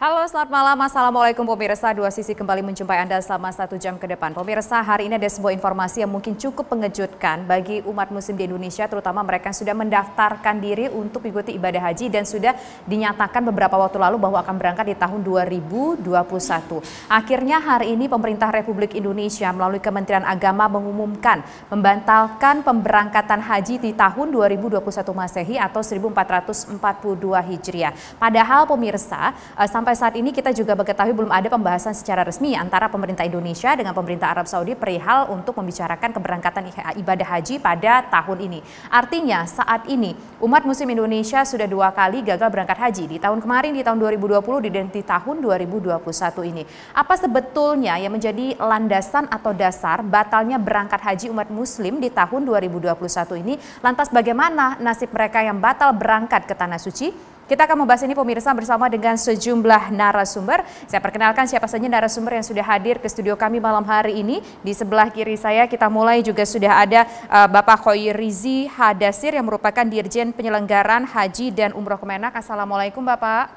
Halo, selamat malam. Assalamualaikum pemirsa. Dua Sisi kembali menjumpai Anda selama 1 jam ke depan. Pemirsa, hari ini ada sebuah informasi yang mungkin cukup mengejutkan bagi umat muslim di Indonesia, terutama mereka yang sudah mendaftarkan diri untuk mengikuti ibadah haji dan sudah dinyatakan beberapa waktu lalu bahwa akan berangkat di tahun 2021. Akhirnya hari ini pemerintah Republik Indonesia melalui Kementerian Agama mengumumkan membatalkan pemberangkatan haji di tahun 2021 Masehi atau 1442 Hijriah. Padahal pemirsa, sampai saat ini kita juga mengetahui belum ada pembahasan secara resmi antara pemerintah Indonesia dengan pemerintah Arab Saudi perihal untuk membicarakan keberangkatan ibadah haji pada tahun ini. Artinya saat ini umat muslim Indonesia sudah 2 kali gagal berangkat haji. Di tahun kemarin, di tahun 2020 dan di tahun 2021 ini. Apa sebetulnya yang menjadi landasan atau dasar batalnya berangkat haji umat muslim di tahun 2021 ini? Lantas bagaimana nasib mereka yang batal berangkat ke Tanah Suci? Kita akan membahas ini pemirsa bersama dengan sejumlah narasumber. Saya perkenalkan siapa saja narasumber yang sudah hadir ke studio kami malam hari ini. Di sebelah kiri saya kita mulai juga sudah ada Bapak Khoirizi Hadasir yang merupakan Dirjen Penyelenggaraan Haji dan Umroh Kemenak. Assalamualaikum Bapak.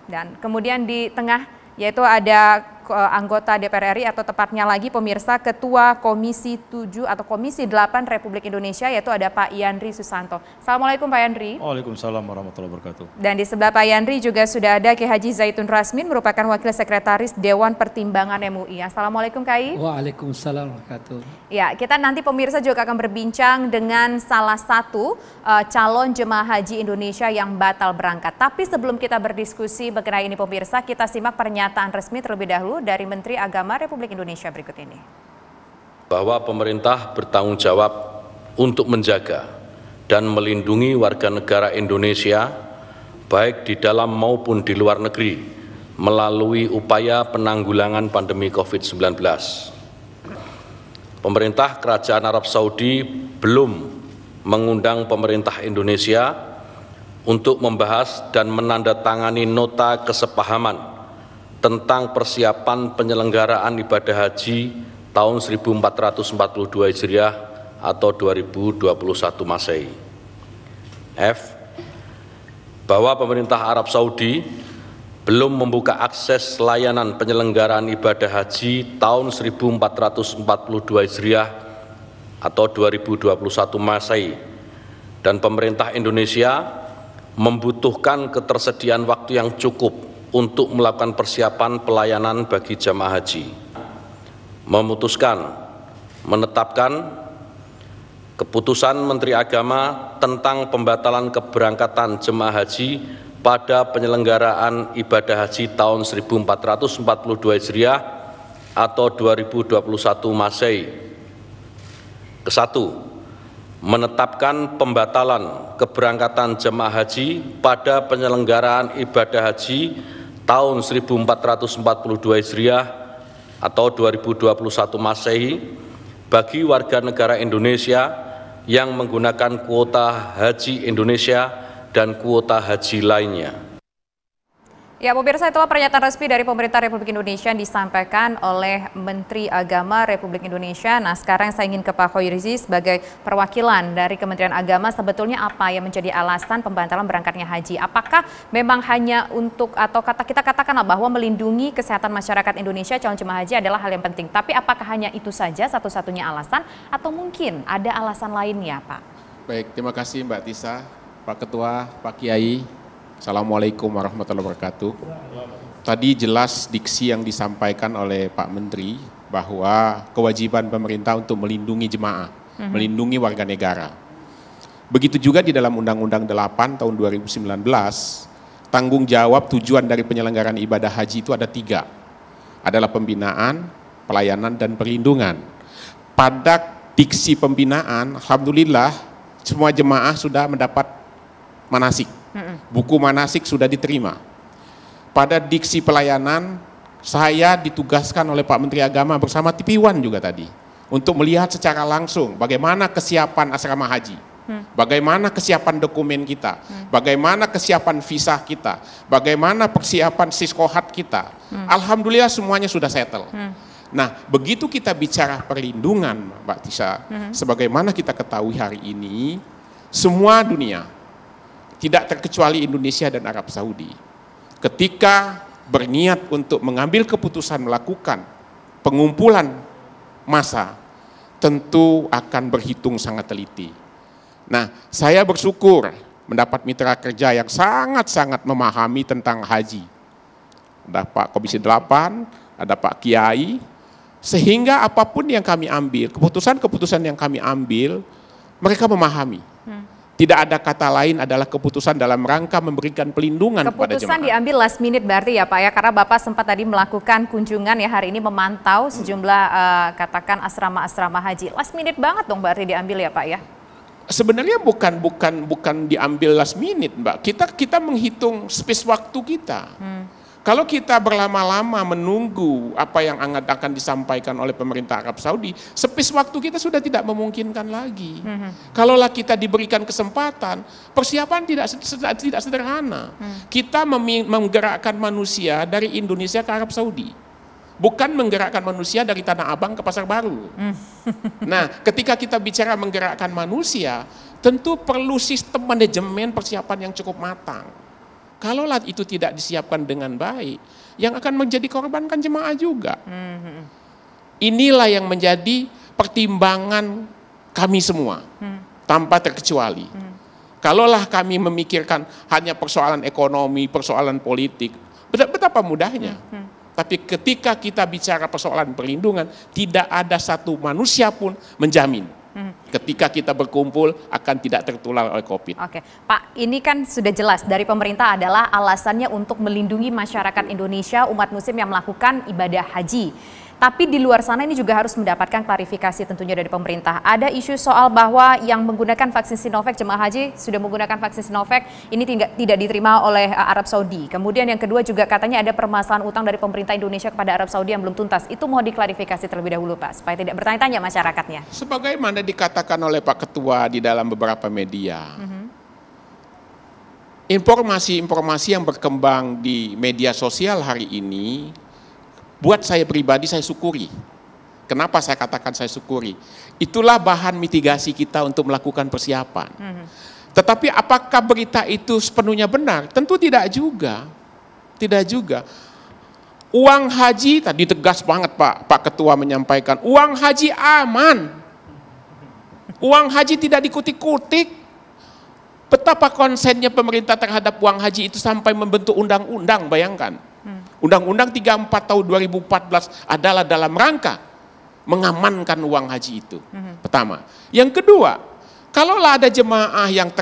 Dan kemudian di tengah yaitu ada anggota DPR RI atau tepatnya lagi pemirsa Ketua Komisi 7 atau Komisi 8 Republik Indonesia yaitu ada Pak Yandri Susanto. Assalamualaikum Pak Yandri. Waalaikumsalam warahmatullahi wabarakatuh. Dan di sebelah Pak Yandri juga sudah ada Kiai Haji Zaitun Rasmin merupakan Wakil Sekretaris Dewan Pertimbangan MUI. Assalamualaikum Kai. Waalaikumsalam warahmatullahi wabarakatuh. Ya, kita nanti pemirsa juga akan berbincang dengan salah satu calon jemaah haji Indonesia yang batal berangkat. Tapi sebelum kita berdiskusi mengenai ini pemirsa, kita simak pernyataan resmi terlebih dahulu dari Menteri Agama Republik Indonesia berikut ini. Bahwa pemerintah bertanggung jawab untuk menjaga dan melindungi warga negara Indonesia baik di dalam maupun di luar negeri melalui upaya penanggulangan pandemi COVID-19. Pemerintah Kerajaan Arab Saudi belum mengundang pemerintah Indonesia untuk membahas dan menandatangani nota kesepahaman tentang persiapan penyelenggaraan ibadah haji tahun 1442 Hijriah atau 2021 Masehi. F. Bahwa pemerintah Arab Saudi belum membuka akses layanan penyelenggaraan ibadah haji tahun 1442 Hijriah atau 2021 Masehi dan pemerintah Indonesia membutuhkan ketersediaan waktu yang cukup untuk melakukan persiapan pelayanan bagi jamaah haji, memutuskan, menetapkan keputusan Menteri Agama tentang pembatalan keberangkatan jemaah haji pada penyelenggaraan ibadah haji tahun 1442 Hijriah atau 2021 Masehi. Kesatu, menetapkan pembatalan keberangkatan jemaah haji pada penyelenggaraan ibadah haji tahun 1442 Hijriah atau 2021 Masehi bagi warga negara Indonesia yang menggunakan kuota haji Indonesia dan kuota haji lainnya. Ya, pemirsa, itulah pernyataan resmi dari pemerintah Republik Indonesia yang disampaikan oleh Menteri Agama Republik Indonesia. Nah, sekarang saya ingin ke Pak Khoirizi sebagai perwakilan dari Kementerian Agama. Sebetulnya apa yang menjadi alasan pembatalan berangkatnya haji? Apakah memang hanya untuk atau kita katakanlah bahwa melindungi kesehatan masyarakat Indonesia calon jemaah haji adalah hal yang penting. Tapi apakah hanya itu saja satu-satunya alasan atau mungkin ada alasan lainnya, Pak? Baik, terima kasih Mbak Tisa, Pak Ketua, Pak Kiai. Assalamualaikum warahmatullahi wabarakatuh. Tadi jelas diksi yang disampaikan oleh Pak Menteri bahwa kewajiban pemerintah untuk melindungi jemaah, melindungi warga negara. Begitu juga di dalam Undang-Undang 8 tahun 2019, tanggung jawab tujuan dari penyelenggaraan ibadah haji itu ada 3. Adalah pembinaan, pelayanan, dan perlindungan. Pada diksi pembinaan, alhamdulillah semua jemaah sudah mendapat manasik. Buku manasik sudah diterima. Pada diksi pelayanan, saya ditugaskan oleh Pak Menteri Agama bersama TV1 juga tadi untuk melihat secara langsung bagaimana kesiapan asrama haji, bagaimana kesiapan dokumen kita, bagaimana kesiapan visa kita, bagaimana persiapan siskohat kita. Alhamdulillah semuanya sudah settle. Nah, begitu kita bicara perlindungan, Mbak Tisa, sebagaimana kita ketahui hari ini, semua dunia, tidak terkecuali Indonesia dan Arab Saudi, ketika berniat untuk mengambil keputusan melakukan pengumpulan massa, tentu akan berhitung sangat teliti. Nah, saya bersyukur mendapat mitra kerja yang sangat-sangat memahami tentang haji. Ada Pak Komisi 8, ada Pak Kiai, sehingga apapun yang kami ambil, keputusan-keputusan yang kami ambil, mereka memahami. Tidak ada kata lain adalah keputusan dalam rangka memberikan pelindungan kepada jemaah. Keputusan diambil last minute berarti ya Pak ya, karena Bapak sempat tadi melakukan kunjungan ya hari ini memantau sejumlah katakan asrama-asrama haji. Last minute banget dong berarti diambil ya Pak ya? Sebenarnya bukan diambil last minute, Mbak. Kita menghitung space waktu kita. Kalau kita berlama-lama menunggu apa yang akan disampaikan oleh pemerintah Arab Saudi, space waktu kita sudah tidak memungkinkan lagi. Kalaulah kita diberikan kesempatan, persiapan tidak sederhana. Kita menggerakkan manusia dari Indonesia ke Arab Saudi, bukan menggerakkan manusia dari Tanah Abang ke Pasar Baru. Nah, ketika kita bicara menggerakkan manusia, tentu perlu sistem manajemen persiapan yang cukup matang. Kalaulah itu tidak disiapkan dengan baik, yang akan menjadi korban kan jemaah juga. Inilah yang menjadi pertimbangan kami semua, tanpa terkecuali. Kalaulah kami memikirkan hanya persoalan ekonomi, persoalan politik, betapa mudahnya. Tapi ketika kita bicara persoalan perlindungan, tidak ada satu manusia pun menjamin ketika kita berkumpul akan tidak tertular oleh COVID. Oke, Pak, ini kan sudah jelas dari pemerintah adalah alasannya untuk melindungi masyarakat Indonesia, umat muslim yang melakukan ibadah haji. Tapi di luar sana ini juga harus mendapatkan klarifikasi tentunya dari pemerintah. Ada isu soal bahwa yang menggunakan vaksin Sinovac, jemaah haji sudah menggunakan vaksin Sinovac, ini tidak diterima oleh Arab Saudi. Kemudian yang kedua juga katanya ada permasalahan utang dari pemerintah Indonesia kepada Arab Saudi yang belum tuntas. Itu mau diklarifikasi terlebih dahulu Pak, supaya tidak bertanya-tanya masyarakatnya. Sebagaimana dikatakan oleh Pak Ketua di dalam beberapa media, informasi-informasi yang berkembang di media sosial hari ini, buat saya pribadi saya syukuri. Kenapa saya katakan saya syukuri? Itulah bahan mitigasi kita untuk melakukan persiapan. Tetapi apakah berita itu sepenuhnya benar? Tentu tidak juga. Tidak juga. Uang haji, tadi tegas banget Pak Ketua menyampaikan, uang haji aman. Uang haji tidak dikutik-kutik. Betapa konsennya pemerintah terhadap uang haji itu sampai membentuk undang-undang, bayangkan. Undang-Undang 34 tahun 2014 adalah dalam rangka mengamankan uang haji itu. Pertama. Yang kedua, kalaulah ada jemaah yang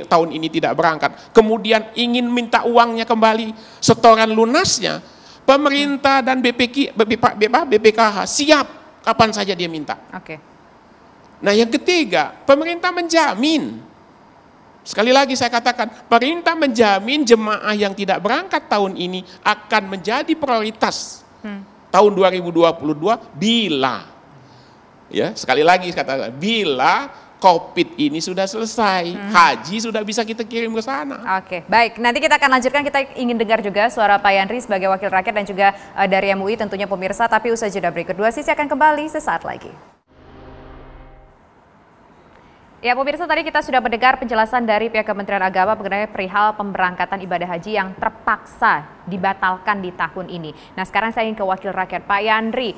tahun ini tidak berangkat, kemudian ingin minta uangnya kembali, setoran lunasnya, pemerintah dan BPKH siap kapan saja dia minta. Oke. Nah, yang ketiga, pemerintah menjamin. Sekali lagi saya katakan, pemerintah menjamin jemaah yang tidak berangkat tahun ini akan menjadi prioritas tahun 2022 bila, ya sekali lagi katakan, bila COVID ini sudah selesai, haji sudah bisa kita kirim ke sana. Oke, baik. Nanti kita akan lanjutkan, kita ingin dengar juga suara Pak Yandri sebagai wakil rakyat dan juga dari MUI tentunya pemirsa, tapi usai jeda berikut. Dua Sisi akan kembali sesaat lagi. Ya pemirsa, tadi kita sudah mendengar penjelasan dari pihak Kementerian Agama mengenai perihal pemberangkatan ibadah haji yang terpaksa dibatalkan di tahun ini. Nah sekarang saya ingin ke Wakil Rakyat Pak Yandri.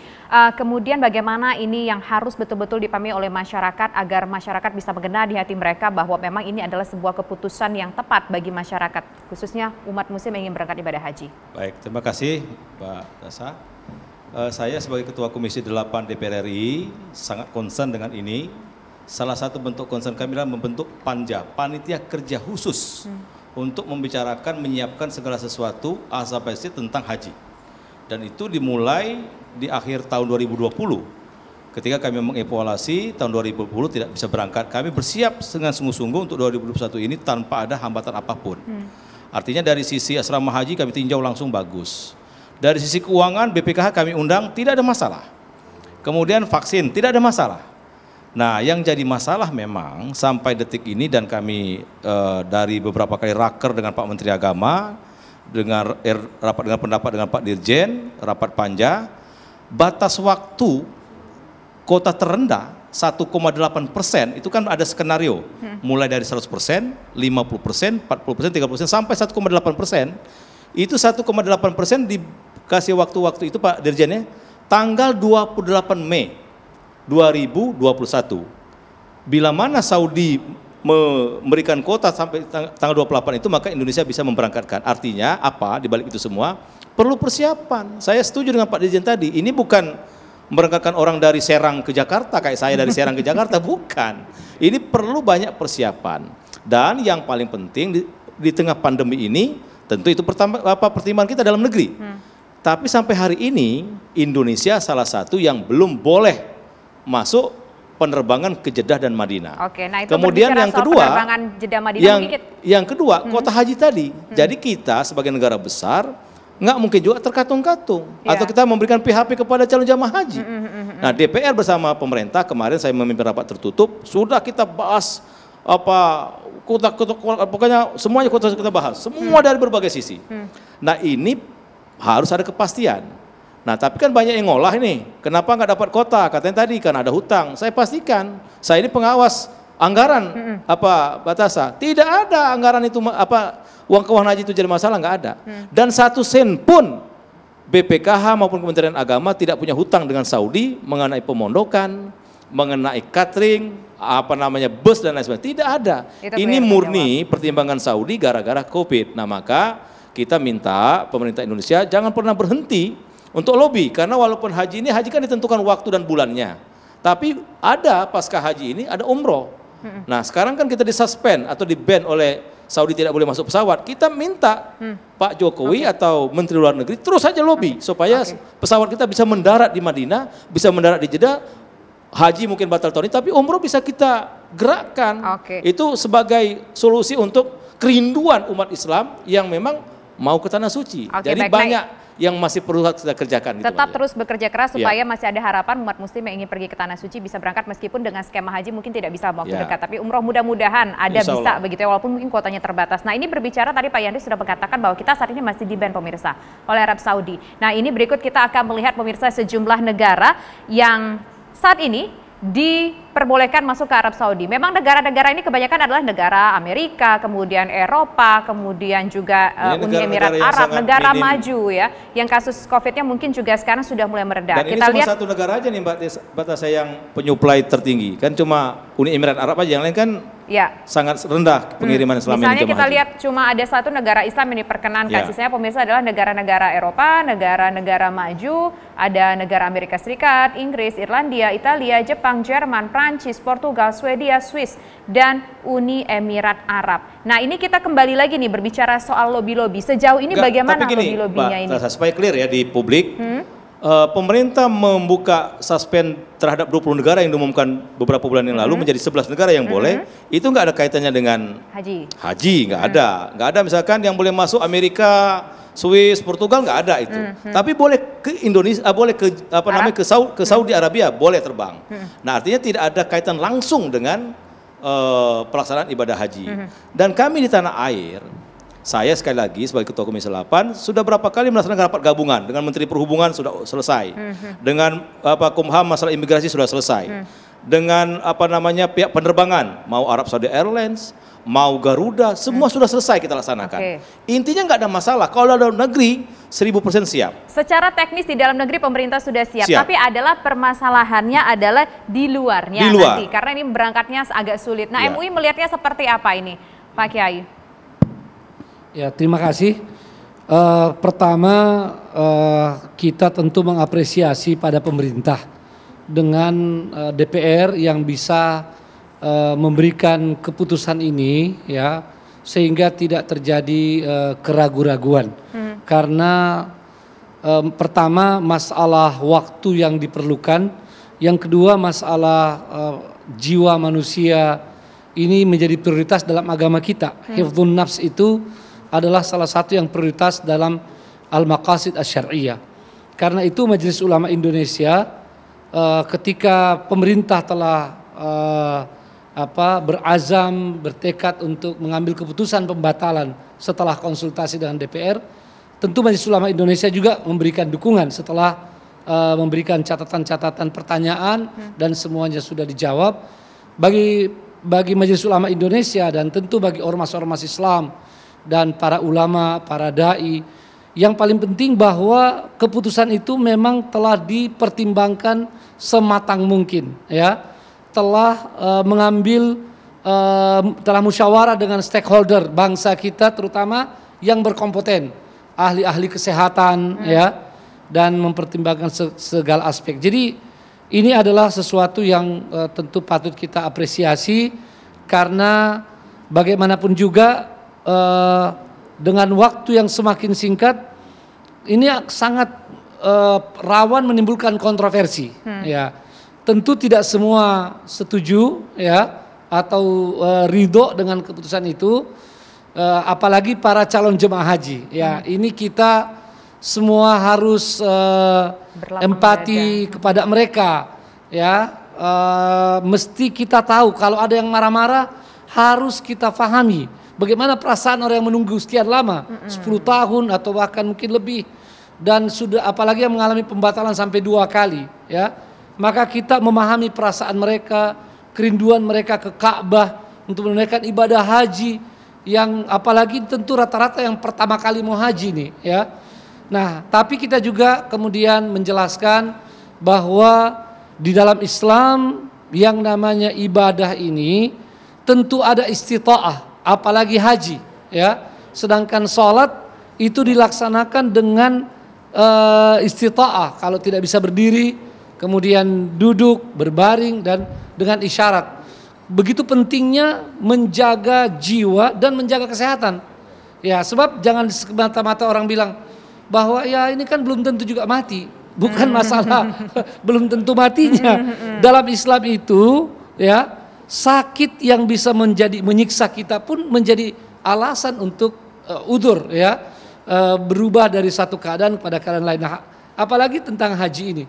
Kemudian bagaimana ini yang harus betul-betul dipahami oleh masyarakat agar masyarakat bisa mengena di hati mereka bahwa memang ini adalah sebuah keputusan yang tepat bagi masyarakat, khususnya umat muslim yang ingin berangkat ibadah haji. Baik, terima kasih Pak Dasa. Saya sebagai Ketua Komisi 8 DPR RI sangat concern dengan ini. Salah satu bentuk concern kami adalah membentuk panja, panitia kerja khusus untuk membicarakan, menyiapkan segala sesuatu asal-asal tentang haji. Dan itu dimulai di akhir tahun 2020. Ketika kami mengevaluasi tahun 2020 tidak bisa berangkat, kami bersiap dengan sungguh-sungguh untuk 2021 ini tanpa ada hambatan apapun. Artinya dari sisi asrama haji kami tinjau langsung bagus. Dari sisi keuangan BPKH kami undang, tidak ada masalah. Kemudian vaksin, tidak ada masalah. Nah, yang jadi masalah memang sampai detik ini, dan kami dari beberapa kali raker dengan Pak Menteri Agama, dengan rapat dengan pendapat dengan Pak Dirjen, rapat panja, batas waktu kota terendah 1,8% itu kan ada skenario, mulai dari 100%, 50%, 40%, 30% sampai 1,8%. Itu 1,8% dikasih waktu-waktu itu Pak Dirjen ya, tanggal 28 Mei 2021. Bila mana Saudi memberikan kuota sampai tanggal 28 itu, maka Indonesia bisa memberangkatkan. Artinya apa di balik itu semua? Perlu persiapan. Saya setuju dengan Pak Dirjen tadi, ini bukan memberangkatkan orang dari Serang ke Jakarta, kayak saya dari Serang ke Jakarta, bukan. Ini perlu banyak persiapan. Dan yang paling penting di tengah pandemi ini, tentu itu pertimbangan kita dalam negeri. Tapi sampai hari ini, Indonesia salah satu yang belum boleh masuk penerbangan ke Jeddah dan Madinah. Oke, nah itu kemudian yang kedua, penerbangan Jeddah Madinah yang kedua, kuota haji tadi. Jadi kita sebagai negara besar, nggak mungkin juga terkatung-katung atau kita memberikan PHP kepada calon jamaah haji. Nah, DPR bersama pemerintah kemarin saya memimpin rapat tertutup, sudah kita bahas pokoknya semuanya kita bahas, semua dari berbagai sisi. Nah, ini harus ada kepastian. Nah, tapi kan banyak yang ngolah ini, kenapa nggak dapat kota? Katanya tadi kan ada hutang. Saya pastikan, saya ini pengawas anggaran Batasa, tidak ada anggaran itu uang keuangan haji itu jadi masalah, nggak ada. Dan 1 sen pun BPKH maupun Kementerian Agama tidak punya hutang dengan Saudi mengenai pemondokan, mengenai catering, bus dan lain sebagainya. Tidak ada. Ini murni pertimbangan Saudi gara-gara COVID. Nah, maka kita minta pemerintah Indonesia jangan pernah berhenti untuk lobby, karena walaupun haji kan ditentukan waktu dan bulannya. Tapi ada pasca haji ini ada umroh. Nah, sekarang kan kita disuspend atau di-ban oleh Saudi, tidak boleh masuk pesawat. Kita minta Pak Jokowi atau Menteri Luar Negeri terus saja lobby supaya pesawat kita bisa mendarat di Madinah, bisa mendarat di Jeddah. Haji mungkin batal tahun ini, tapi umroh bisa kita gerakkan. Itu sebagai solusi untuk kerinduan umat Islam yang memang mau ke tanah suci. Jadi banyak yang masih perlu kita kerjakan. Tetap terus bekerja keras supaya masih ada harapan umat muslim yang ingin pergi ke tanah suci bisa berangkat, meskipun dengan skema haji mungkin tidak bisa waktu dekat, tapi umroh mudah-mudahan ada bisa begitu ya, walaupun mungkin kuotanya terbatas. Nah, ini berbicara tadi Pak Yandri sudah mengatakan bahwa kita saat ini masih di-ban pemirsa oleh Arab Saudi. Nah, ini berikut kita akan melihat pemirsa sejumlah negara yang saat ini diperbolehkan masuk ke Arab Saudi. Memang negara-negara ini kebanyakan adalah negara Amerika, kemudian Eropa, kemudian juga Uni Emirat Arab, negara maju ya, yang kasus COVID-nya mungkin juga sekarang sudah mulai mereda. Dan kita lihat satu negara aja nih Mbak Batasa yang penyuplai tertinggi, kan cuma Uni Emirat Arab aja, yang lain kan sangat rendah pengiriman selama ini. Misalnya kita lihat cuma ada satu negara Islam yang diperkenankan, sisanya pemirsa adalah negara-negara Eropa, negara-negara maju, ada negara Amerika Serikat, Inggris, Irlandia, Italia, Jepang, Jerman, Prancis, Portugal, Swedia, Swiss, dan Uni Emirat Arab. Nah, ini kita kembali lagi nih berbicara soal lobby-lobby. Sejauh ini bagaimana lobby-lobbynya ini? Supaya clear ya di publik, pemerintah membuka suspend terhadap 20 negara yang diumumkan beberapa bulan yang lalu menjadi 11 negara yang boleh. Itu nggak ada kaitannya dengan haji, nggak ada. Misalkan yang boleh masuk Amerika, Swiss, Portugal, nggak ada itu. Tapi boleh ke Indonesia, boleh ke ke Saudi Arabia, boleh terbang. Nah, artinya tidak ada kaitan langsung dengan pelaksanaan ibadah haji. Dan kami di tanah air, saya sekali lagi sebagai Ketua Komisi 8 sudah berapa kali melaksanakan rapat gabungan dengan Menteri Perhubungan, sudah selesai. Dengan Kumham masalah imigrasi sudah selesai. Dengan pihak penerbangan, mau Arab Saudi Airlines, mau Garuda, semua sudah selesai kita laksanakan. Intinya nggak ada masalah. Kalau dalam negeri 1000% siap. Secara teknis di dalam negeri pemerintah sudah siap. Tapi adalah permasalahannya adalah di luarnya nanti, karena ini berangkatnya agak sulit. Nah, MUI melihatnya seperti apa ini, Pak Kiai? Ya, terima kasih. Pertama, kita tentu mengapresiasi pada pemerintah dengan DPR yang bisa memberikan keputusan ini, ya, sehingga tidak terjadi keraguan-raguan. Karena pertama masalah waktu yang diperlukan, yang kedua masalah jiwa manusia ini menjadi prioritas dalam agama kita. Hifdzun nafs itu adalah salah satu yang prioritas dalam al-maqasid asy-syar'iyyah. Karena itu Majelis Ulama Indonesia ketika pemerintah telah berazam, bertekad untuk mengambil keputusan pembatalan setelah konsultasi dengan DPR, tentu Majelis Ulama Indonesia juga memberikan dukungan setelah memberikan catatan-catatan pertanyaan dan semuanya sudah dijawab. Bagi Majelis Ulama Indonesia dan tentu bagi ormas-ormas Islam dan para ulama, para dai Yang paling penting bahwa keputusan itu memang telah dipertimbangkan sematang mungkin, ya, telah mengambil telah musyawarah dengan stakeholder bangsa kita, terutama yang berkompeten, ahli-ahli kesehatan, ya, dan mempertimbangkan segala aspek. Jadi ini adalah sesuatu yang tentu patut kita apresiasi, karena bagaimanapun juga dengan waktu yang semakin singkat ini sangat rawan menimbulkan kontroversi. Ya, tentu tidak semua setuju, ya, atau ridho dengan keputusan itu, apalagi para calon jemaah haji. Ya, ini kita semua harus empati kepada mereka, ya. Mesti kita tahu kalau ada yang marah-marah, harus kita pahami bagaimana perasaan orang yang menunggu sekian lama, 10 tahun atau bahkan mungkin lebih, dan sudah apalagi yang mengalami pembatalan sampai 2 kali, ya. Maka kita memahami perasaan mereka, kerinduan mereka ke Ka'bah untuk menunaikan ibadah haji, yang apalagi tentu rata-rata yang pertama kali mau haji nih, ya. Nah, tapi kita juga kemudian menjelaskan bahwa di dalam Islam yang namanya ibadah ini tentu ada istita'ah, apalagi haji, ya. Sedangkan sholat itu dilaksanakan dengan istita'ah, kalau tidak bisa berdiri, kemudian duduk, berbaring, dan dengan isyarat. Begitu pentingnya menjaga jiwa dan menjaga kesehatan. Ya, sebab jangan semata-mata orang bilang bahwa ya ini kan belum tentu juga mati. Bukan masalah belum tentu matinya. Dalam Islam itu, ya, sakit yang bisa menyiksa kita pun menjadi alasan untuk udzur, ya, berubah dari satu keadaan kepada keadaan lain. Nah, apalagi tentang haji ini.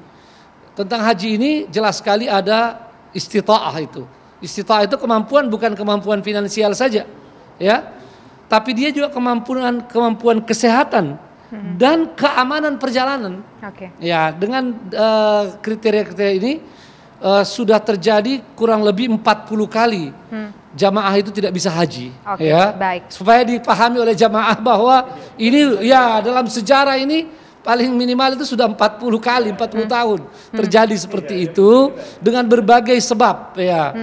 Tentang haji ini jelas sekali ada istita'ah itu. Istita'ah itu kemampuan, bukan kemampuan finansial saja, ya, tapi dia juga kemampuan kesehatan dan keamanan perjalanan. Ya, dengan kriteria-kriteria ini sudah terjadi kurang lebih 40 kali jamaah itu tidak bisa haji, ya. Baik. Supaya dipahami oleh jamaah bahwa ini, ya, dalam sejarah ini paling minimal itu sudah 40 kali, 40 tahun terjadi seperti itu dengan berbagai sebab, ya.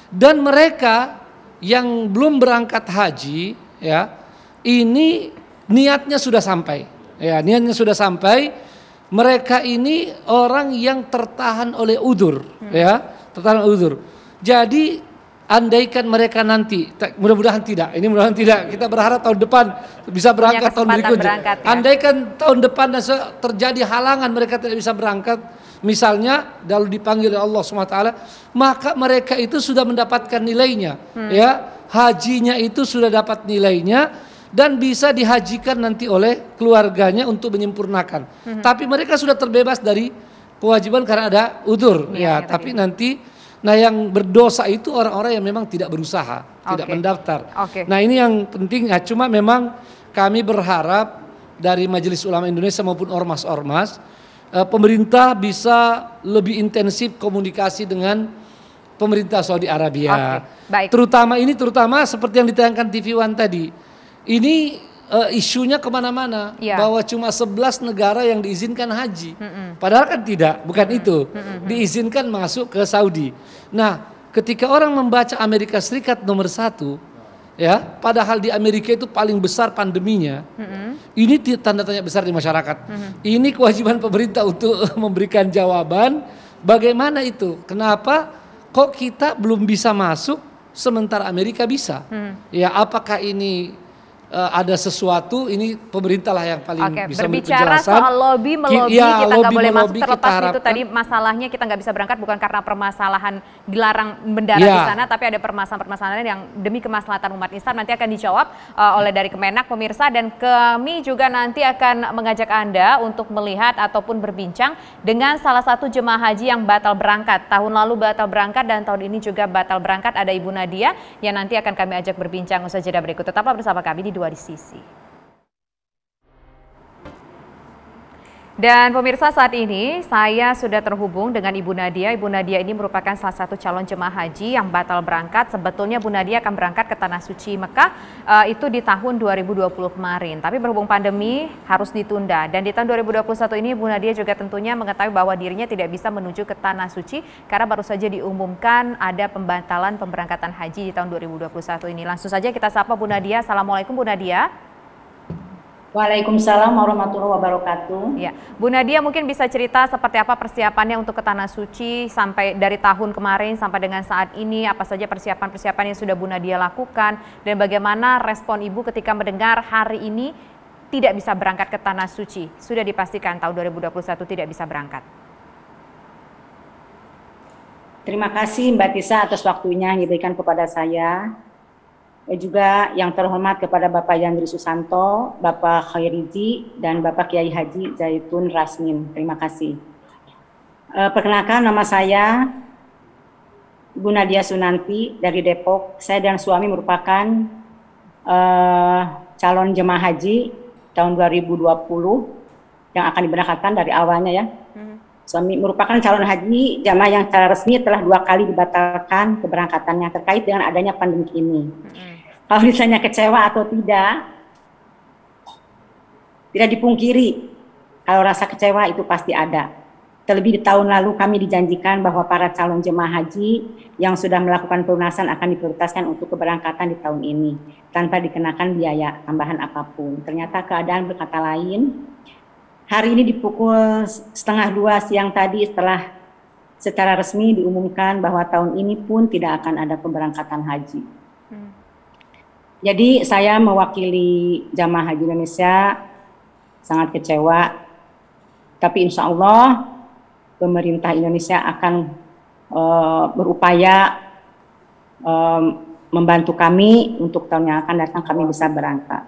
Dan mereka yang belum berangkat haji, ya, ini niatnya sudah sampai, ya, niatnya sudah sampai. Mereka ini orang yang tertahan oleh udzur, ya, tertahan oleh udzur. Jadi andaikan mereka nanti, mudah-mudahan tidak, ini mudah-mudahan tidak, kita berharap tahun depan bisa berangkat tahun berikutnya. Ya. Andaikan tahun depan terjadi halangan mereka tidak bisa berangkat, misalnya lalu dipanggil oleh Allah SWT, maka mereka itu sudah mendapatkan nilainya, ya, hajinya itu sudah dapat nilainya dan bisa dihajikan nanti oleh keluarganya untuk menyempurnakan. Tapi mereka sudah terbebas dari kewajiban karena ada udzur, ya, tapi nanti. Nah, yang berdosa itu orang-orang yang memang tidak berusaha, tidak mendaftar. Nah, ini yang penting, ya. Cuma memang kami berharap dari Majelis Ulama Indonesia maupun ormas-ormas, pemerintah bisa lebih intensif komunikasi dengan pemerintah Saudi Arabia. Terutama seperti yang ditayangkan TV One tadi. Ini isunya kemana-mana, bahwa cuma 11 negara yang diizinkan haji, padahal kan tidak, bukan itu, diizinkan masuk ke Saudi. Nah, ketika orang membaca Amerika Serikat nomor 1, ya, padahal di Amerika itu paling besar pandeminya, ini tanda tanya besar di masyarakat. Ini kewajiban pemerintah untuk memberikan jawaban, bagaimana itu, kenapa kok kita belum bisa masuk sementara Amerika bisa, ya, apakah ini ada sesuatu, ini pemerintah lah yang paling bisa berbicara soal lobby melobi, ya, kita nggak boleh masuk, terlepas itu tadi masalahnya kita nggak bisa berangkat bukan karena permasalahan dilarang mendarat di sana, tapi ada permasalahan-permasalahan yang demi kemaslahatan umat Islam nanti akan dijawab oleh dari Kemenak, pemirsa, dan kami juga nanti akan mengajak Anda untuk melihat ataupun berbincang dengan salah satu jemaah haji yang batal berangkat, tahun lalu batal berangkat dan tahun ini juga batal berangkat, ada Ibu Nadia yang nanti akan kami ajak berbincang usai jeda berikut. Tetaplah bersama kami di Dua di Sisi. Dan pemirsa, saat ini saya sudah terhubung dengan Ibu Nadia. Ibu Nadia ini merupakan salah satu calon jemaah haji yang batal berangkat. Sebetulnya Bu Nadia akan berangkat ke Tanah Suci Mekah itu di tahun 2020 kemarin. Tapi berhubung pandemi harus ditunda. Dan di tahun 2021 ini Bu Nadia juga tentunya mengetahui bahwa dirinya tidak bisa menuju ke Tanah Suci karena baru saja diumumkan ada pembatalan pemberangkatan haji di tahun 2021 ini. Langsung saja kita sapa Bu Nadia. Assalamualaikum Bu Nadia. Waalaikumsalam warahmatullahi wabarakatuh. Ya, Bu Nadia mungkin bisa cerita seperti apa persiapannya untuk ke Tanah Suci sampai dari tahun kemarin sampai dengan saat ini, apa saja persiapan-persiapan yang sudah Bu Nadia lakukan dan bagaimana respon Ibu ketika mendengar hari ini tidak bisa berangkat ke Tanah Suci. Sudah dipastikan tahun 2021 tidak bisa berangkat. Terima kasih Mbak Tisa atas waktunya yang diberikan kepada saya. Juga yang terhormat kepada Bapak Yandri Susanto, Bapak Khairizi, dan Bapak Kiai Haji Zaitun Rasmin. Terima kasih. Perkenalkan, nama saya Ibu Nadia Sunanti dari Depok. Saya dan suami merupakan calon jemaah haji tahun 2020 yang akan diberangkatkan dari awalnya ya. Suami merupakan calon haji jamaah yang secara resmi telah 2 kali dibatalkan keberangkatannya terkait dengan adanya pandemi ini. Kalau misalnya kecewa atau tidak dipungkiri kalau rasa kecewa itu pasti ada. Terlebih di tahun lalu kami dijanjikan bahwa para calon jemaah haji yang sudah melakukan pelunasan akan diprioritaskan untuk keberangkatan di tahun ini tanpa dikenakan biaya tambahan apapun. Ternyata keadaan berkata lain. Hari ini di pukul 1:30 siang tadi setelah secara resmi diumumkan bahwa tahun ini pun tidak akan ada pemberangkatan haji. Jadi saya mewakili jamaah haji Indonesia sangat kecewa, tapi insya Allah pemerintah Indonesia akan berupaya membantu kami untuk tahun yang akan datang kami bisa berangkat.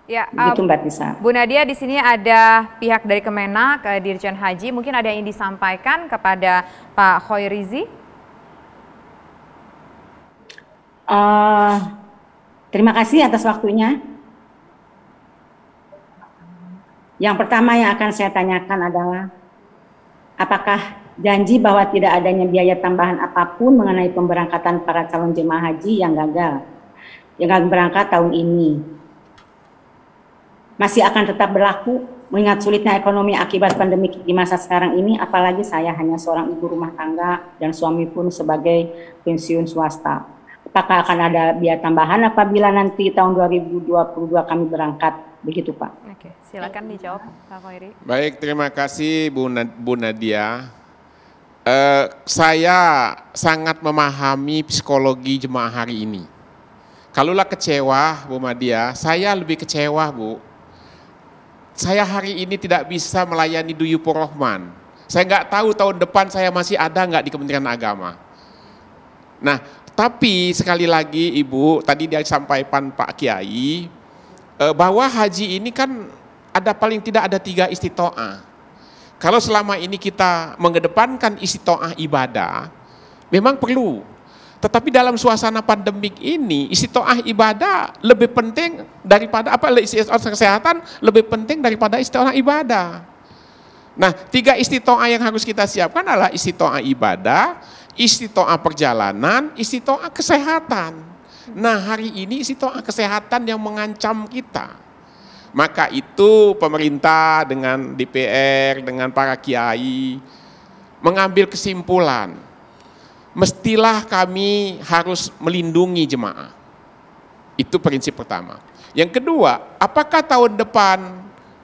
Ya, begitu Mbak Tisa. Bu Nadia, di sini ada pihak dari Kemenak, Dirjen Haji, mungkin ada yang disampaikan kepada Pak Khairizi? Terima kasih atas waktunya. Yang pertama yang akan saya tanyakan adalah, apakah janji bahwa tidak adanya biaya tambahan apapun mengenai pemberangkatan para calon jemaah haji yang gagal berangkat tahun ini masih akan tetap berlaku mengingat sulitnya ekonomi akibat pandemi di masa sekarang ini, apalagi saya hanya seorang ibu rumah tangga dan suami pun sebagai pensiun swasta. Apakah akan ada biaya tambahan apabila nanti tahun 2022 kami berangkat? Begitu Pak. Oke, silakan dijawab Pak Khairi. Baik, terima kasih Bu Nadia. Saya sangat memahami psikologi jemaah hari ini. Kalaulah kecewa Bu Nadia, saya lebih kecewa Bu. Saya hari ini tidak bisa melayani Duyufur Rahman. Saya nggak tahu tahun depan saya masih ada nggak di Kementerian Agama. Nah, tapi sekali lagi Ibu, tadi dia sampaikan Pak Kiai, bahwa haji ini kan ada paling tidak ada 3 istitoah. Kalau selama ini kita mengedepankan istitoah ibadah, memang perlu. Tetapi dalam suasana pandemik ini, istitoah ibadah lebih penting daripada istitoah kesehatan lebih penting daripada istitoah ibadah. Nah, 3 istitoah yang harus kita siapkan adalah istitoah ibadah, istitoah perjalanan, istitoah kesehatan. Nah, hari ini istitoah kesehatan yang mengancam kita. Maka itu pemerintah dengan DPR, dengan para kiai mengambil kesimpulan. Mestilah kami harus melindungi jemaah. Itu prinsip pertama. Yang kedua, apakah tahun depan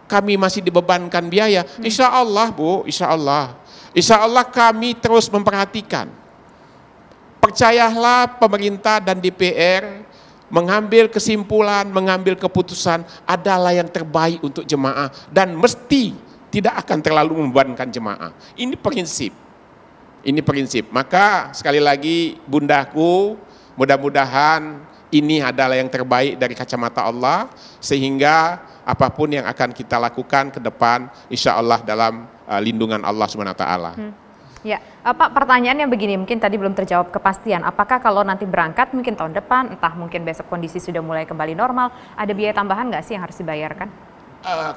kami masih dibebankan biaya? Insya Allah Bu, insya Allah. Insya Allah kami terus memperhatikan. Percayalah pemerintah dan DPR mengambil kesimpulan, mengambil keputusan adalah yang terbaik untuk jemaah dan mesti tidak akan terlalu membebankan jemaah. Ini prinsip. Ini prinsip. Maka sekali lagi bundaku, mudah-mudahan ini adalah yang terbaik dari kacamata Allah sehingga apapun yang akan kita lakukan ke depan insya Allah dalam lindungan Allah SWT. Ya, Pak, pertanyaannya begini, mungkin tadi belum terjawab kepastian. Apakah kalau nanti berangkat mungkin tahun depan, entah mungkin besok kondisi sudah mulai kembali normal, ada biaya tambahan nggak sih yang harus dibayarkan?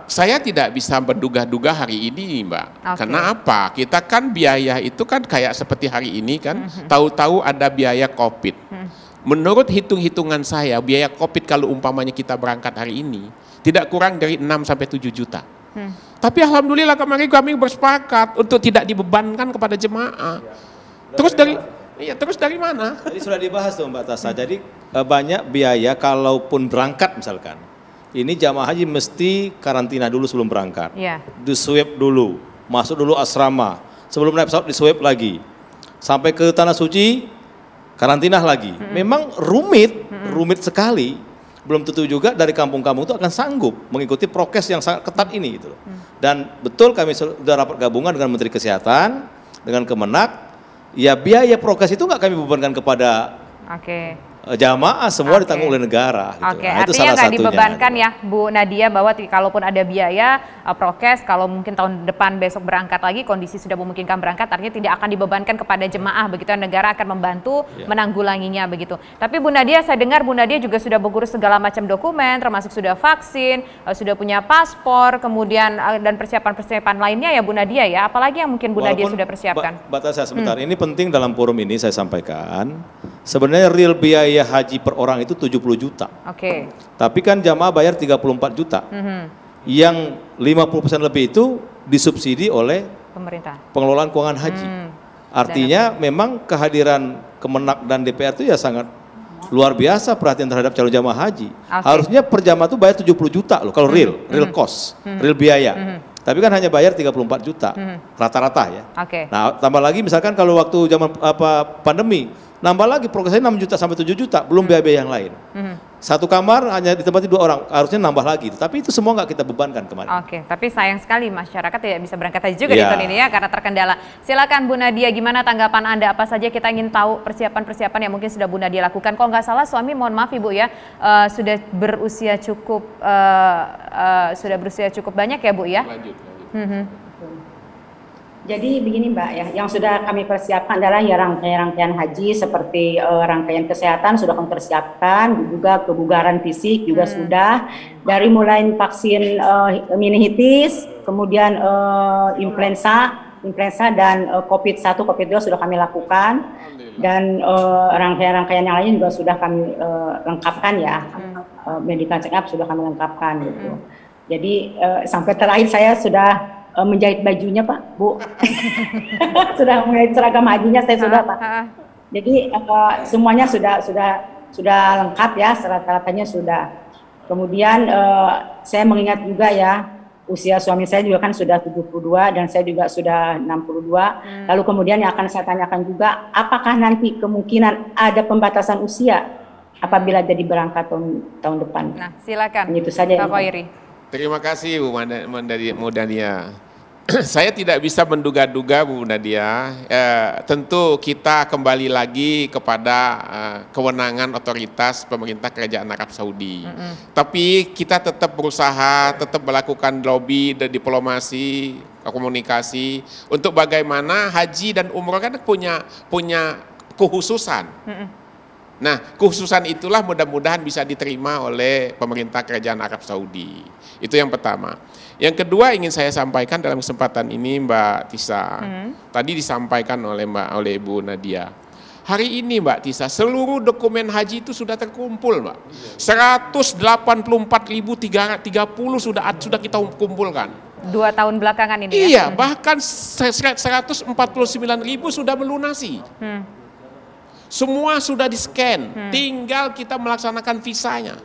Saya tidak bisa menduga-duga hari ini, Mbak. Oke. Karena apa? Kita kan biaya itu kan kayak seperti hari ini kan, tahu-tahu ada biaya COVID. Menurut hitung-hitungan saya, biaya COVID kalau umpamanya kita berangkat hari ini, tidak kurang dari 6-7 juta. Tapi alhamdulillah kemarin kami bersepakat untuk tidak dibebankan kepada jemaah. Terus dari mana? Jadi sudah dibahas tuh Mbak Tasa. Jadi banyak biaya kalaupun berangkat misalkan. Ini jamaah haji mesti karantina dulu sebelum berangkat. Iya. Di swab dulu, masuk dulu asrama. Sebelum naik pesawat di swab lagi. Sampai ke tanah suci, karantina lagi. Memang rumit sekali. Belum tentu juga dari kampung-kampung itu akan sanggup mengikuti prokes yang sangat ketat ini gitu. Dan betul kami sudah rapat gabungan dengan Menteri Kesehatan, dengan Kemenak. Ya biaya prokes itu nggak kami bebankan kepada jamaah, semua ditanggung oleh negara. Gitu. Oke, nah, artinya nggak dibebankan ya Bu Nadia bahwa kalaupun ada biaya prokes, kalau mungkin tahun depan besok berangkat lagi, kondisi sudah memungkinkan berangkat, artinya tidak akan dibebankan kepada jemaah, begitu negara akan membantu menanggulanginya begitu. Tapi Bu Nadia, saya dengar Bu Nadia juga sudah mengurus segala macam dokumen, termasuk sudah vaksin, sudah punya paspor, kemudian dan persiapan-persiapan lainnya ya Bu Nadia ya, apalagi yang mungkin Bu Nadia sudah persiapkan? Mbak Tasya sebentar, ini penting dalam forum ini saya sampaikan, sebenarnya real biaya haji per orang itu 70 juta. Oke. Tapi kan jamaah bayar 34 juta. Yang 50% lebih itu disubsidi oleh pemerintah. Pengelolaan keuangan haji. Artinya memang kehadiran Kemenak dan DPR itu ya sangat luar biasa perhatian terhadap calon jamaah haji. Harusnya per jamaah itu bayar 70 juta loh kalau real cost, real biaya. Tapi kan hanya bayar 34 juta rata-rata ya. Nah, tambah lagi misalkan kalau waktu zaman pandemi, nambah lagi progresnya 6 juta sampai 7 juta, belum biaya-biaya yang lain. Satu kamar hanya ditempati 2 orang, harusnya nambah lagi. Tapi itu semua nggak kita bebankan kemarin. Oke, tapi sayang sekali masyarakat tidak bisa berangkat haji juga di tahun ini ya karena terkendala. Silakan Bu Nadia, gimana tanggapan Anda? Apa saja kita ingin tahu persiapan-persiapan yang mungkin sudah Bu Nadia lakukan. Kalau nggak salah suami, mohon maaf Ibu ya, sudah berusia cukup banyak ya Bu ya? Lanjut. Jadi begini Mbak ya, yang sudah kami persiapkan adalah ya rangkaian haji seperti rangkaian kesehatan sudah kami persiapkan, juga kebugaran fisik juga sudah, dari mulai vaksin meningitis, kemudian influenza dan COVID-1, COVID-2 sudah kami lakukan, dan rangkaian-rangkaian yang lain juga sudah kami lengkapkan ya, medical check up sudah kami lengkapkan gitu. Jadi sampai terakhir saya sudah menjahit bajunya Pak, Bu. Sudah menjahit seragam hajinya saya sudah Pak. Jadi semuanya sudah lengkap ya, syarat-syaratnya sudah. Kemudian saya mengingat juga ya, usia suami saya juga kan sudah 72 dan saya juga sudah 62. Lalu kemudian yang akan saya tanyakan juga, apakah nanti kemungkinan ada pembatasan usia apabila jadi berangkat tahun depan? Nah, silakan. Itu saja Pak Koiri. Terima kasih Bu Nadia. Saya tidak bisa menduga-duga Bu Nadia, tentu kita kembali lagi kepada kewenangan otoritas pemerintah Kerajaan Arab Saudi. Tapi kita tetap berusaha, tetap melakukan lobby dan diplomasi, komunikasi untuk bagaimana haji dan umroh kan punya kekhususan. Nah, kekhususan itulah mudah-mudahan bisa diterima oleh pemerintah Kerajaan Arab Saudi. Itu yang pertama. Yang kedua ingin saya sampaikan dalam kesempatan ini Mbak Tisa. Tadi disampaikan oleh Ibu Nadia. Hari ini Mbak Tisa, seluruh dokumen haji itu sudah terkumpul Mbak. 184.330 sudah kita kumpulkan. 2 tahun belakangan ini ya? Iya, bahkan 149.000 sudah melunasi. Semua sudah di-scan, tinggal kita melaksanakan visanya.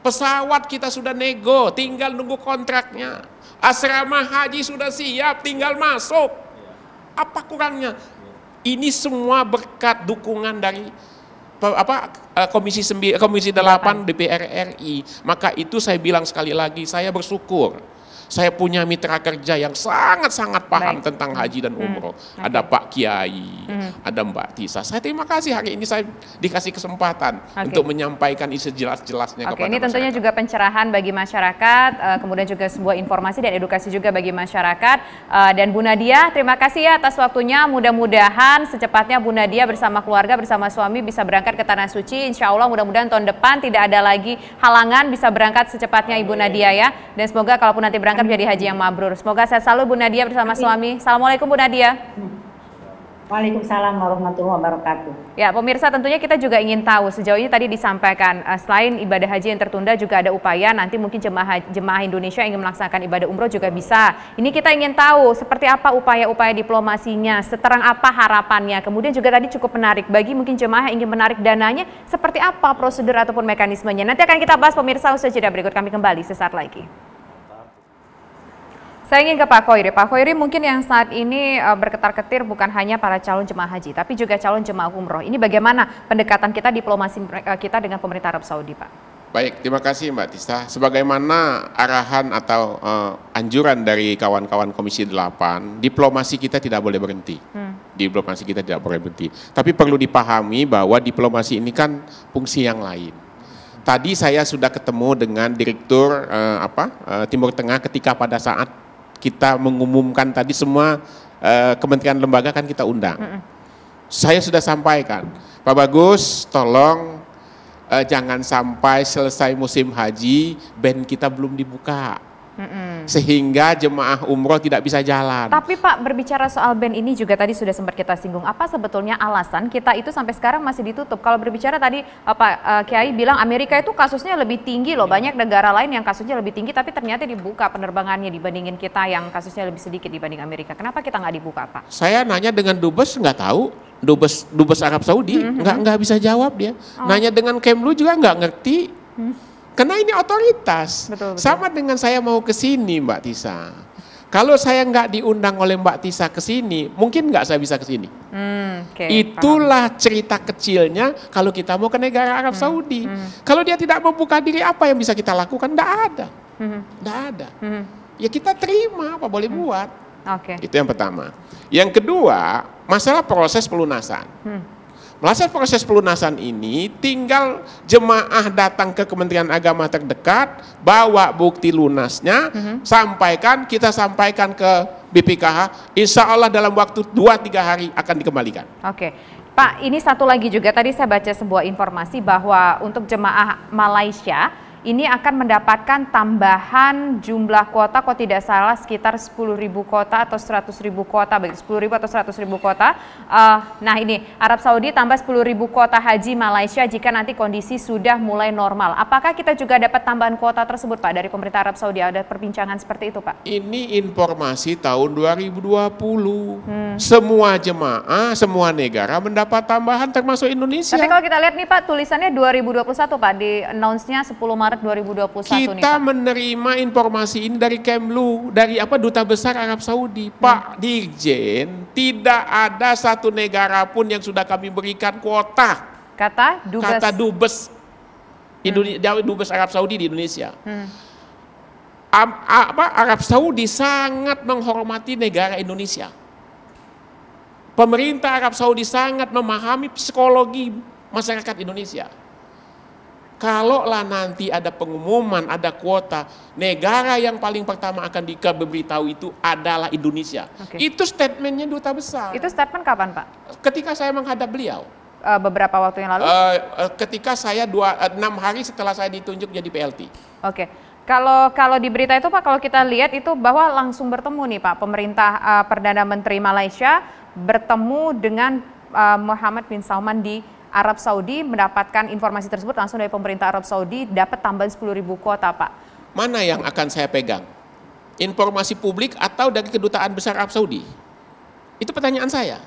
Pesawat kita sudah nego, tinggal nunggu kontraknya. Asrama haji sudah siap, tinggal masuk. Apa kurangnya? Ini semua berkat dukungan dari Komisi 8 DPR RI. Maka itu saya bilang sekali lagi, saya bersyukur. Saya punya mitra kerja yang sangat-sangat paham Baik. tentang haji dan umroh. Ada Pak Kiai, ada Mbak Tisa. Saya terima kasih hari ini saya dikasih kesempatan untuk menyampaikan isi jelas-jelasnya kepada ini tentunya masyarakat. juga pencerahan bagi masyarakat, kemudian juga sebuah informasi dan edukasi juga bagi masyarakat. Dan Bu Nadia, terima kasih ya atas waktunya. Mudah-mudahan secepatnya Bu Nadia bersama keluarga, bersama suami bisa berangkat ke Tanah Suci. Insya Allah mudah-mudahan tahun depan tidak ada lagi halangan, bisa berangkat secepatnya Ibu Nadia ya. Dan semoga kalaupun nanti berangkat menjadi haji yang mabrur. Semoga sehat selalu Bu Nadia bersama suami. Assalamualaikum Bu Nadia. Waalaikumsalam warahmatullahi wabarakatuh. Ya, pemirsa, tentunya kita juga ingin tahu sejauh ini tadi disampaikan selain ibadah haji yang tertunda juga ada upaya nanti mungkin jemaah Indonesia ingin melaksanakan ibadah umroh juga bisa. Ini kita ingin tahu seperti apa upaya-upaya diplomasinya, seterang apa harapannya. Kemudian juga tadi cukup menarik bagi mungkin jemaah yang ingin menarik dananya, seperti apa prosedur ataupun mekanismenya. Nanti akan kita bahas pemirsa usaha jeda berikut, kami kembali sesaat lagi. Saya ingin ke Pak Khoiri. Pak Khoiri, mungkin yang saat ini berketar-ketir bukan hanya para calon jemaah haji, tapi juga calon jemaah umroh. Ini bagaimana pendekatan kita, diplomasi kita dengan pemerintah Arab Saudi, Pak? Baik, terima kasih Mbak Tisa. Sebagaimana arahan atau anjuran dari kawan-kawan Komisi 8, diplomasi kita tidak boleh berhenti. Diplomasi kita tidak boleh berhenti. Tapi perlu dipahami bahwa diplomasi ini kan fungsi yang lain. Tadi saya sudah ketemu dengan Direktur Timur Tengah ketika pada saat kita mengumumkan tadi semua kementerian lembaga kan kita undang. Saya sudah sampaikan, Pak Bagus, tolong jangan sampai selesai musim haji band kita belum dibuka. Sehingga jemaah umroh tidak bisa jalan. Tapi Pak, berbicara soal band ini juga tadi sudah sempat kita singgung. Apa sebetulnya alasan kita itu sampai sekarang masih ditutup? Kalau berbicara tadi Pak Kiai bilang Amerika itu kasusnya lebih tinggi loh. Banyak negara lain yang kasusnya lebih tinggi tapi ternyata dibuka penerbangannya dibandingin kita yang kasusnya lebih sedikit dibanding Amerika. Kenapa kita nggak dibuka, Pak? Saya nanya dengan Dubes nggak tahu. Dubes Arab Saudi nggak bisa jawab dia. Nanya dengan Kemlu juga nggak ngerti. Karena ini otoritas. Betul. Sama dengan saya mau ke sini, Mbak Tisa. Kalau saya nggak diundang oleh Mbak Tisa ke sini, mungkin nggak saya bisa ke sini. Itulah cerita kecilnya kalau kita mau ke negara Arab Saudi. Kalau dia tidak membuka diri, apa yang bisa kita lakukan? Nggak ada. Nggak ada. Ya kita terima, apa boleh buat. Itu yang pertama. Yang kedua, masalah proses pelunasan. Masalah proses pelunasan ini tinggal jemaah datang ke Kementerian Agama terdekat, bawa bukti lunasnya, kita sampaikan ke BPKH, insya Allah dalam waktu 2-3 hari akan dikembalikan. Pak, ini satu lagi juga, tadi saya baca sebuah informasi bahwa untuk jemaah Malaysia, ini akan mendapatkan tambahan jumlah kuota, kalau tidak salah sekitar 10.000 kuota atau 100.000 kuota, baik 10.000 atau 100.000 kuota. Nah ini Arab Saudi tambah 10.000 kuota haji Malaysia jika nanti kondisi sudah mulai normal. Apakah kita juga dapat tambahan kuota tersebut, Pak, dari pemerintah Arab Saudi? Ada perbincangan seperti itu, Pak? Ini informasi tahun 2020. Semua jemaah, semua negara mendapat tambahan termasuk Indonesia. Tapi kalau kita lihat nih Pak, tulisannya 2021 Pak, di announce-nya 10 Maret 2021 nih, kita Pak. menerima informasi ini dari Kemlu, dari Duta Besar Arab Saudi. Pak Dirjen, tidak ada satu negara pun yang sudah kami berikan kuota. Kata Dubes. Dubes Arab Saudi di Indonesia. Arab Saudi sangat menghormati negara Indonesia. Pemerintah Arab Saudi sangat memahami psikologi masyarakat Indonesia. Kalaulah nanti ada pengumuman, ada kuota, negara yang paling pertama akan diberitahu itu adalah Indonesia. Itu statementnya Duta Besar. Itu statement kapan, Pak? Ketika saya menghadap beliau. Beberapa waktu yang lalu? Ketika saya 6 hari setelah saya ditunjuk jadi PLT. Kalau di berita itu Pak, kalau kita lihat itu bahwa langsung bertemu nih Pak, pemerintah Perdana Menteri Malaysia bertemu dengan Muhammad bin Salman di Arab Saudi, mendapatkan informasi tersebut langsung dari pemerintah Arab Saudi, dapat tambahan 10.000 kuota, Pak. Mana yang akan saya pegang? Informasi publik atau dari Kedutaan Besar Arab Saudi? Itu pertanyaan saya.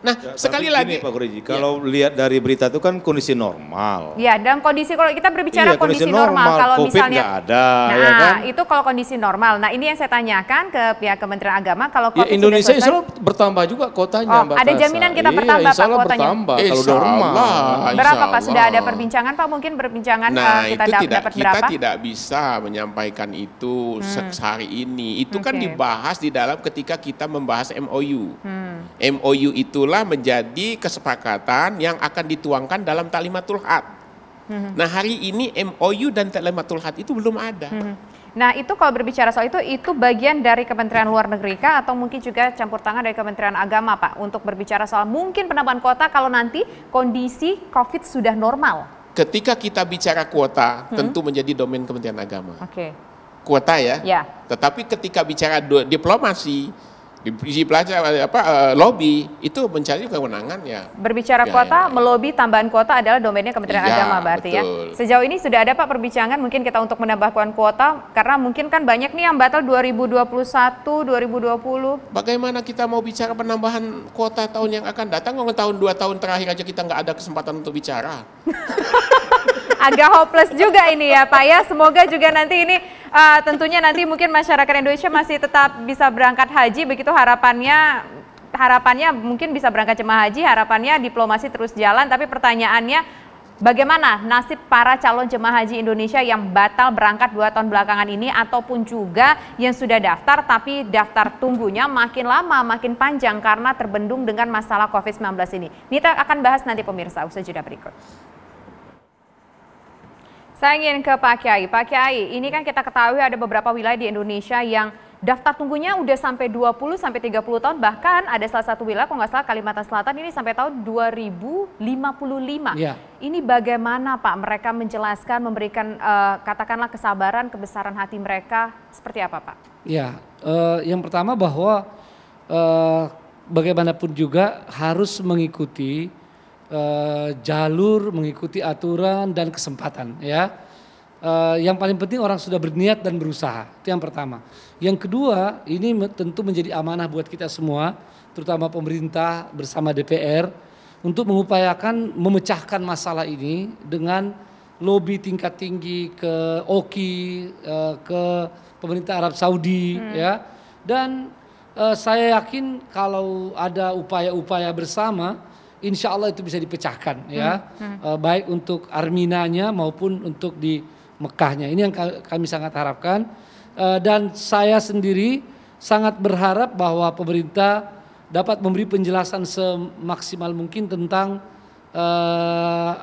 Nah, Ya, sekali tapi lagi gini, Pak Kureji, kalau lihat dari berita itu kan kondisi normal. Ya, dalam kondisi kalau kita berbicara Iya, kondisi kondisi normal, kalau COVID misalnya nggak ada, nah, ya kan? itu kalau kondisi normal. Nah, ini yang saya tanyakan ke pihak Kementerian Agama kalau Ya, COVID Indonesia sudah insya selesai. Allah bertambah juga kotanya, Oh, Mbak ada Tasa. jaminan kita Iya, bertambah, insya Pak, Allah kuotanya? bertambah kalau Insya normal. Allah. Berapa Pak sudah ada Allah. perbincangan Pak? Mungkin perbincangan Nah, kita itu dapat kita berapa? tidak bisa menyampaikan itu sehari ini. Itu kan Oke. dibahas di dalam ketika kita membahas MOU. MOU itulah menjadi kesepakatan yang akan dituangkan dalam Talimatul Had. Nah, hari ini MOU dan Talimatul Had itu belum ada. Nah, itu kalau berbicara soal itu bagian dari Kementerian Luar Negeri kah atau mungkin juga campur tangan dari Kementerian Agama, Pak, untuk berbicara soal mungkin penambahan kuota kalau nanti kondisi COVID sudah normal? Ketika kita bicara kuota, tentu menjadi domain Kementerian Agama. Oke. Kuota ya. Ya. Tetapi ketika bicara diplomasi, lobby itu mencari kewenangan ya. Berbicara Ya, kuota, ya. melobi tambahan kuota adalah domainnya Kementerian Iya, Agama berarti betul. ya. Sejauh ini sudah ada Pak perbincangan mungkin kita untuk menambahkan kuota karena mungkin kan banyak nih yang batal 2021, 2020. Bagaimana kita mau bicara penambahan kuota tahun yang akan datang? Kalau tahun 2 tahun terakhir aja kita nggak ada kesempatan untuk bicara. Agak hopeless juga ini ya Pak ya. Semoga juga nanti ini tentunya nanti mungkin masyarakat Indonesia masih tetap bisa berangkat haji, begitu harapannya mungkin bisa berangkat jemaah haji, harapannya diplomasi terus jalan, tapi pertanyaannya bagaimana nasib para calon jemaah haji Indonesia yang batal berangkat 2 tahun belakangan ini ataupun juga yang sudah daftar tapi daftar tunggunya makin lama makin panjang karena terbendung dengan masalah COVID-19 ini. Kita akan bahas nanti pemirsa usai jeda berikut. Saya ingin ke Pak Kiai. Pak Kiai, ini kan kita ketahui ada beberapa wilayah di Indonesia yang daftar tunggunya udah sampai 20 sampai 30 tahun, bahkan ada salah satu wilayah kalau nggak salah Kalimantan Selatan ini sampai tahun 2055. Ya. Ini bagaimana Pak mereka menjelaskan, memberikan katakanlah kesabaran, kebesaran hati mereka seperti apa Pak? Ya, yang pertama bahwa bagaimanapun juga harus mengikuti jalur, mengikuti aturan dan kesempatan ya. Yang paling penting orang sudah berniat dan berusaha, itu yang pertama. Yang kedua, ini tentu menjadi amanah buat kita semua, terutama pemerintah bersama DPR untuk mengupayakan memecahkan masalah ini dengan lobby tingkat tinggi ke OKI, ke pemerintah Arab Saudi ya. Dan saya yakin kalau ada upaya-upaya bersama, insya Allah itu bisa dipecahkan ya, baik untuk Arminanya maupun untuk di Mekahnya. Ini yang kami sangat harapkan, dan saya sendiri sangat berharap bahwa pemerintah dapat memberi penjelasan semaksimal mungkin tentang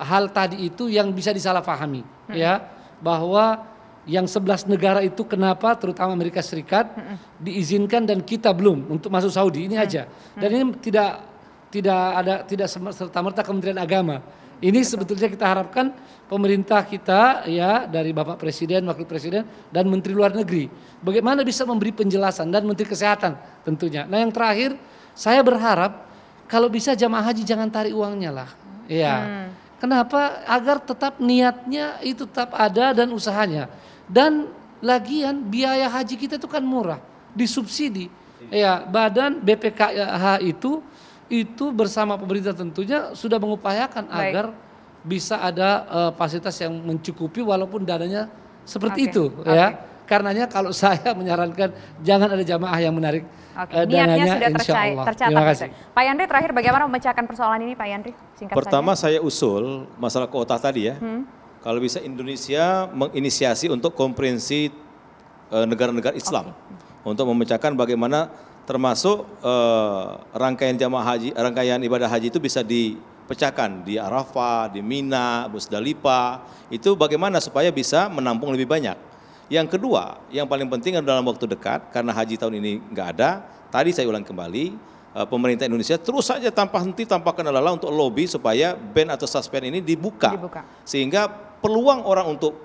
hal tadi itu yang bisa disalahpahami ya, bahwa yang 11 negara itu kenapa terutama Amerika Serikat diizinkan dan kita belum untuk masuk Saudi, ini aja. Dan ini tidak serta-merta Kementerian Agama. Ini sebetulnya kita harapkan pemerintah kita ya, dari Bapak Presiden, Wakil Presiden dan Menteri Luar Negeri bagaimana bisa memberi penjelasan, dan Menteri Kesehatan tentunya. Nah, yang terakhir saya berharap kalau bisa jamaah haji jangan tarik uangnya lah. Ya. Kenapa? Agar tetap niatnya itu tetap ada dan usahanya. Dan lagian biaya haji kita itu kan murah, disubsidi. Ya, badan BPKH itu bersama pemerintah tentunya sudah mengupayakan agar bisa ada fasilitas yang mencukupi walaupun dananya seperti itu ya. Karenanya kalau saya menyarankan jangan ada jamaah yang menarik dananya, sudah insya Allah. tercatat. Terima kasih. Pak Yandri, terakhir bagaimana memecahkan persoalan ini Pak Yandri? Singkat Pertama saja. saya usul masalah kuota tadi ya. Kalau bisa Indonesia menginisiasi untuk konferensi negara-negara Islam untuk memecahkan bagaimana termasuk rangkaian jamaah haji, rangkaian ibadah haji itu bisa dipecahkan di Arafah, di Mina, Musdalifah. Itu bagaimana supaya bisa menampung lebih banyak. Yang kedua, yang paling penting dalam waktu dekat, karena haji tahun ini nggak ada, tadi saya ulang kembali, pemerintah Indonesia terus saja tanpa henti, tanpa kenal lelah untuk lobby supaya ban atau suspend ini dibuka. Sehingga peluang orang untuk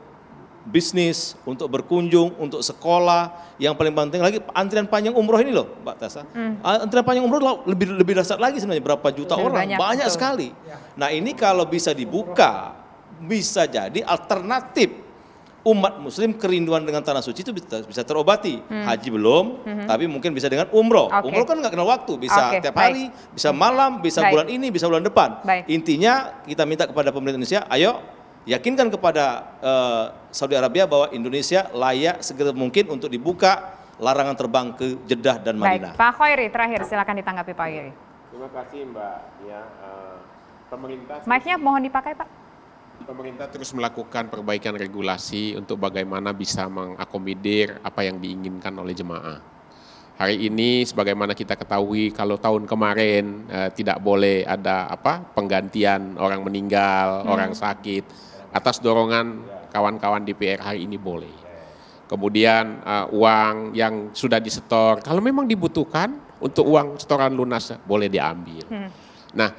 bisnis, untuk berkunjung, untuk sekolah, yang paling penting lagi antrian panjang umroh ini loh Mbak Tasa. Antrian panjang umroh lebih dahsyat lagi sebenarnya, berapa juta orang, banyak sekali. Nah, ini kalau bisa dibuka, bisa jadi alternatif umat muslim kerinduan dengan tanah suci itu bisa terobati. Haji belum, tapi mungkin bisa dengan umroh. Umroh kan nggak kenal waktu, bisa tiap hari, bisa malam, bisa bulan ini, bisa bulan depan. Intinya kita minta kepada pemerintah Indonesia, ayo yakinkan kepada Saudi Arabia bahwa Indonesia layak segera mungkin untuk dibuka larangan terbang ke Jeddah dan Madinah. Pak Khoiri terakhir silakan ditanggapi Pak Khoiri. Terima kasih Mbak. Ya, pemerintah. Mic-nya mohon dipakai Pak. Pemerintah terus melakukan perbaikan regulasi untuk bagaimana bisa mengakomodir apa yang diinginkan oleh jemaah. Hari ini sebagaimana kita ketahui kalau tahun kemarin tidak boleh ada penggantian orang meninggal, orang sakit. Atas dorongan kawan-kawan DPR hari ini boleh. Kemudian uang yang sudah disetor kalau memang dibutuhkan untuk uang setoran lunas boleh diambil. Nah,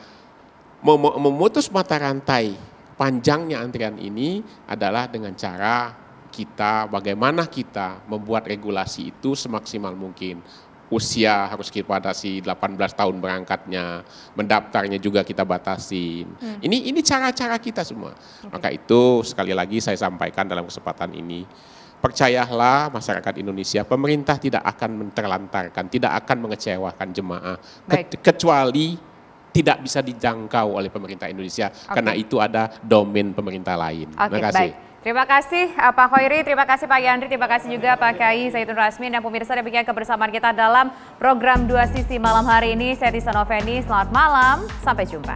memutus mata rantai panjangnya antrian ini adalah dengan cara kita bagaimana kita membuat regulasi itu semaksimal mungkin. Usia harus kita batasi 18 tahun berangkatnya, mendaftarnya juga kita batasin. Ini cara-cara kita semua. Maka itu sekali lagi saya sampaikan dalam kesempatan ini, percayalah masyarakat Indonesia, pemerintah tidak akan menterlantarkan, tidak akan mengecewakan jemaah kecuali tidak bisa dijangkau oleh pemerintah Indonesia karena itu ada domain pemerintah lain. Terima kasih. Terima kasih Pak Khoiri, terima kasih Pak Yandri, terima kasih juga Pak Kiai Zaitun Rasmi dan pemirsa demikian kebersamaan kita dalam program Dua Sisi malam hari ini. Saya Tisa Noveni, selamat malam, sampai jumpa.